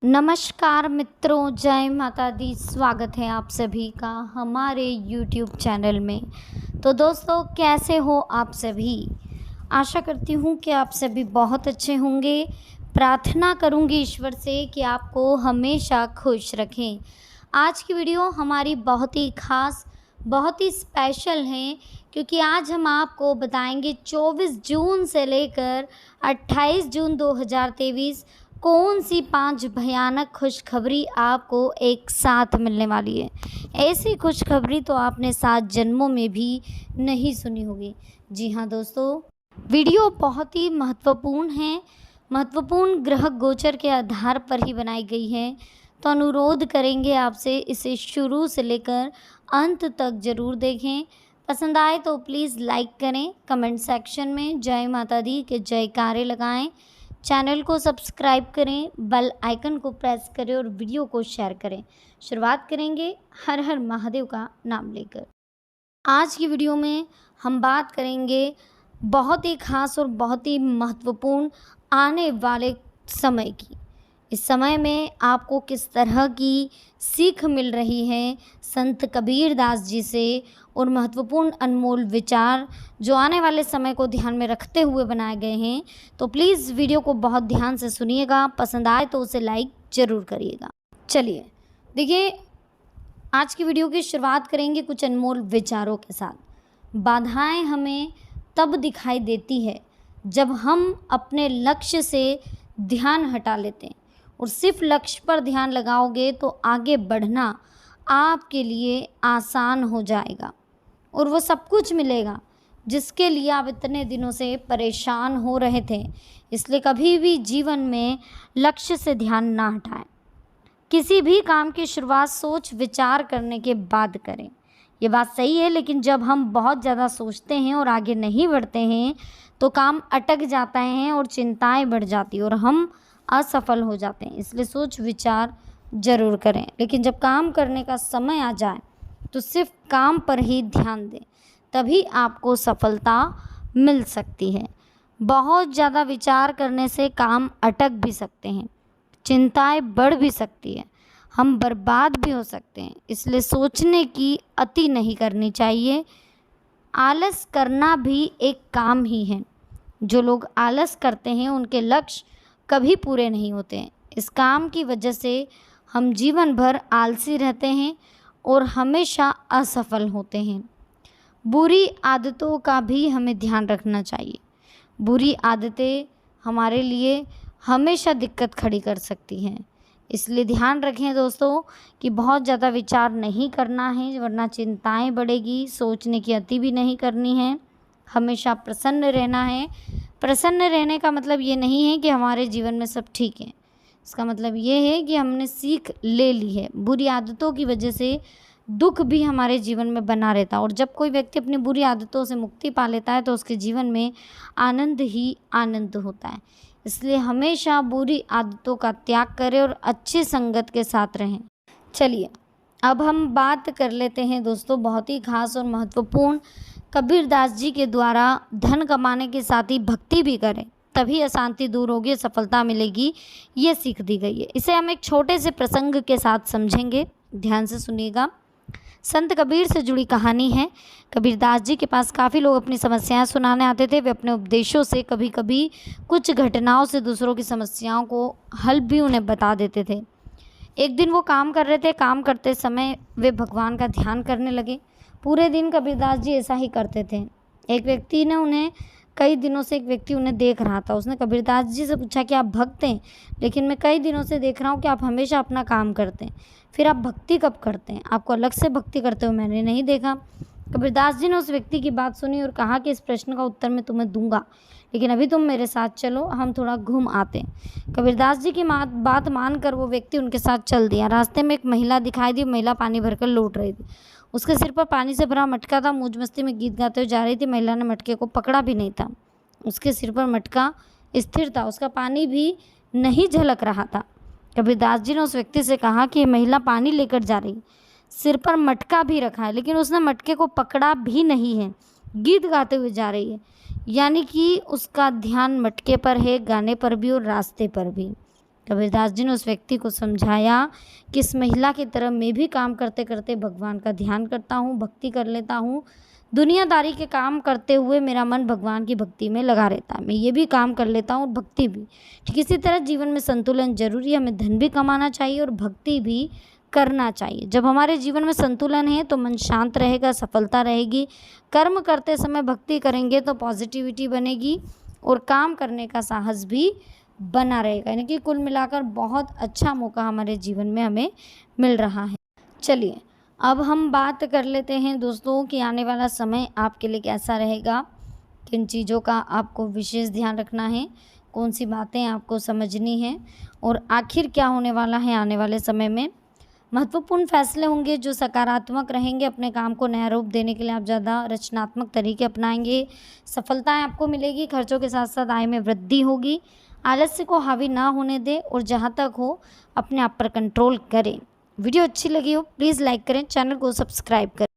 नमस्कार मित्रों, जय माता दी। स्वागत है आप सभी का हमारे YouTube चैनल में। तो दोस्तों, कैसे हो आप सभी? आशा करती हूँ कि आप सभी बहुत अच्छे होंगे। प्रार्थना करूँगी ईश्वर से कि आपको हमेशा खुश रखें। आज की वीडियो हमारी बहुत ही ख़ास, बहुत ही स्पेशल है, क्योंकि आज हम आपको बताएंगे 24 जून से लेकर 28 जून 2023 कौन सी 5 भयानक खुशखबरी आपको एक साथ मिलने वाली है। ऐसी खुशखबरी तो आपने 7 जन्मों में भी नहीं सुनी होगी। जी हाँ दोस्तों, वीडियो बहुत ही महत्वपूर्ण है। महत्वपूर्ण ग्रह गोचर के आधार पर ही बनाई गई है, तो अनुरोध करेंगे आपसे इसे शुरू से लेकर अंत तक ज़रूर देखें। पसंद आए तो प्लीज़ लाइक करें, कमेंट सेक्शन में जय माता दी के जयकारे लगाएं, चैनल को सब्सक्राइब करें, बेल आइकन को प्रेस करें और वीडियो को शेयर करें। शुरुआत करेंगे हर हर महादेव का नाम लेकर। आज की वीडियो में हम बात करेंगे बहुत ही ख़ास और बहुत ही महत्वपूर्ण आने वाले समय की। इस समय में आपको किस तरह की सीख मिल रही है संत कबीर दास जी से, और महत्वपूर्ण अनमोल विचार जो आने वाले समय को ध्यान में रखते हुए बनाए गए हैं। तो प्लीज़ वीडियो को बहुत ध्यान से सुनिएगा, पसंद आए तो उसे लाइक ज़रूर करिएगा। चलिए देखिए, आज की वीडियो की शुरुआत करेंगे कुछ अनमोल विचारों के साथ। बाधाएं हमें तब दिखाई देती है जब हम अपने लक्ष्य से ध्यान हटा लेते हैं, और सिर्फ लक्ष्य पर ध्यान लगाओगे तो आगे बढ़ना आपके लिए आसान हो जाएगा और वो सब कुछ मिलेगा जिसके लिए आप इतने दिनों से परेशान हो रहे थे। इसलिए कभी भी जीवन में लक्ष्य से ध्यान ना हटाएं। किसी भी काम की शुरुआत सोच विचार करने के बाद करें। ये बात सही है, लेकिन जब हम बहुत ज़्यादा सोचते हैं और आगे नहीं बढ़ते हैं तो काम अटक जाता है और चिंताएं बढ़ जाती हैं और हम असफल हो जाते हैं। इसलिए सोच विचार ज़रूर करें, लेकिन जब काम करने का समय आ जाए तो सिर्फ काम पर ही ध्यान दें, तभी आपको सफलता मिल सकती है। बहुत ज़्यादा विचार करने से काम अटक भी सकते हैं, चिंताएं बढ़ भी सकती है, हम बर्बाद भी हो सकते हैं। इसलिए सोचने की अति नहीं करनी चाहिए। आलस करना भी एक काम ही है। जो लोग आलस करते हैं उनके लक्ष्य कभी पूरे नहीं होते हैं। इस काम की वजह से हम जीवन भर आलसी रहते हैं और हमेशा असफल होते हैं। बुरी आदतों का भी हमें ध्यान रखना चाहिए। बुरी आदतें हमारे लिए हमेशा दिक्कत खड़ी कर सकती हैं। इसलिए ध्यान रखें दोस्तों कि बहुत ज़्यादा विचार नहीं करना है, वरना चिंताएं बढ़ेगी। सोचने की अति भी नहीं करनी है। हमेशा प्रसन्न रहना है। प्रसन्न रहने का मतलब ये नहीं है कि हमारे जीवन में सब ठीक है। इसका मतलब ये है कि हमने सीख ले ली है। बुरी आदतों की वजह से दुख भी हमारे जीवन में बना रहता है, और जब कोई व्यक्ति अपनी बुरी आदतों से मुक्ति पा लेता है तो उसके जीवन में आनंद ही आनंद होता है। इसलिए हमेशा बुरी आदतों का त्याग करें और अच्छी संगत के साथ रहें। चलिए अब हम बात कर लेते हैं दोस्तों बहुत ही खास और महत्वपूर्ण। कबीर दास जी के द्वारा धन कमाने के साथ ही भक्ति भी करें, तभी अशांति दूर होगी, सफलता मिलेगी, ये सीख दी गई है। इसे हम एक छोटे से प्रसंग के साथ समझेंगे, ध्यान से सुनिएगा। संत कबीर से जुड़ी कहानी है। कबीर दास जी के पास काफ़ी लोग अपनी समस्याएं सुनाने आते थे। वे अपने उपदेशों से, कभी कभी कुछ घटनाओं से दूसरों की समस्याओं को हल भी उन्हें बता देते थे। एक दिन वो काम कर रहे थे। काम करते समय वे भगवान का ध्यान करने लगे। पूरे दिन कबीर दास जी ऐसा ही करते थे। कई दिनों से एक व्यक्ति उन्हें देख रहा था। उसने कबीर दास जी से पूछा कि आप भक्त हैं, लेकिन मैं कई दिनों से देख रहा हूँ कि आप हमेशा अपना काम करते हैं, फिर आप भक्ति कब करते हैं? आपको अलग से भक्ति करते हुए मैंने नहीं देखा। कबीर दास जी ने उस व्यक्ति की बात सुनी और कहा कि इस प्रश्न का उत्तर मैं तुम्हें दूंगा, लेकिन अभी तुम मेरे साथ चलो, हम थोड़ा घूम आते हैं। कबीर दास जी की बात मानकर वो व्यक्ति उनके साथ चल दिया। रास्ते में एक महिला दिखाई दी। महिला पानी भरकर लौट रही थी। उसके सिर पर पानी से भरा मटका था। मौज मस्ती में गीत गाते हुए जा रही थी। महिला ने मटके को पकड़ा भी नहीं था। उसके सिर पर मटका स्थिर था, उसका पानी भी नहीं झलक रहा था। कबीर दास जी ने उस व्यक्ति से कहा कि महिला पानी लेकर जा रही, सिर पर मटका भी रखा है, लेकिन उसने मटके को पकड़ा भी नहीं है, गीत गाते हुए जा रही है। यानी कि उसका ध्यान मटके पर है, गाने पर भी और रास्ते पर भी। कबीरदास जी ने उस व्यक्ति को समझाया कि इस महिला की तरह मैं भी काम करते करते भगवान का ध्यान करता हूँ, भक्ति कर लेता हूँ, दुनियादारी के काम करते हुए मेरा मन भगवान की भक्ति में लगा रहता है। मैं ये भी काम कर लेता हूँ और भक्ति भी। ठीक इसी तरह जीवन में संतुलन जरूरी है। हमें धन भी कमाना चाहिए और भक्ति भी करना चाहिए। जब हमारे जीवन में संतुलन है तो मन शांत रहेगा, सफलता रहेगी। कर्म करते समय भक्ति करेंगे तो पॉजिटिविटी बनेगी और काम करने का साहस भी बना रहेगा। यानी कि कुल मिलाकर बहुत अच्छा मौका हमारे जीवन में हमें मिल रहा है। चलिए अब हम बात कर लेते हैं दोस्तों कि आने वाला समय आपके लिए कैसा रहेगा, किन चीज़ों का आपको विशेष ध्यान रखना है, कौन सी बातें आपको समझनी है और आखिर क्या होने वाला है आने वाले समय में। महत्वपूर्ण फैसले होंगे जो सकारात्मक रहेंगे। अपने काम को नया रूप देने के लिए आप ज़्यादा रचनात्मक तरीके अपनाएंगे, सफलताएं आपको मिलेगी। खर्चों के साथ साथ आय में वृद्धि होगी। आलस्य को हावी ना होने दें और जहां तक हो अपने आप पर कंट्रोल करें। वीडियो अच्छी लगी हो प्लीज़ लाइक करें, चैनल को सब्सक्राइब करें।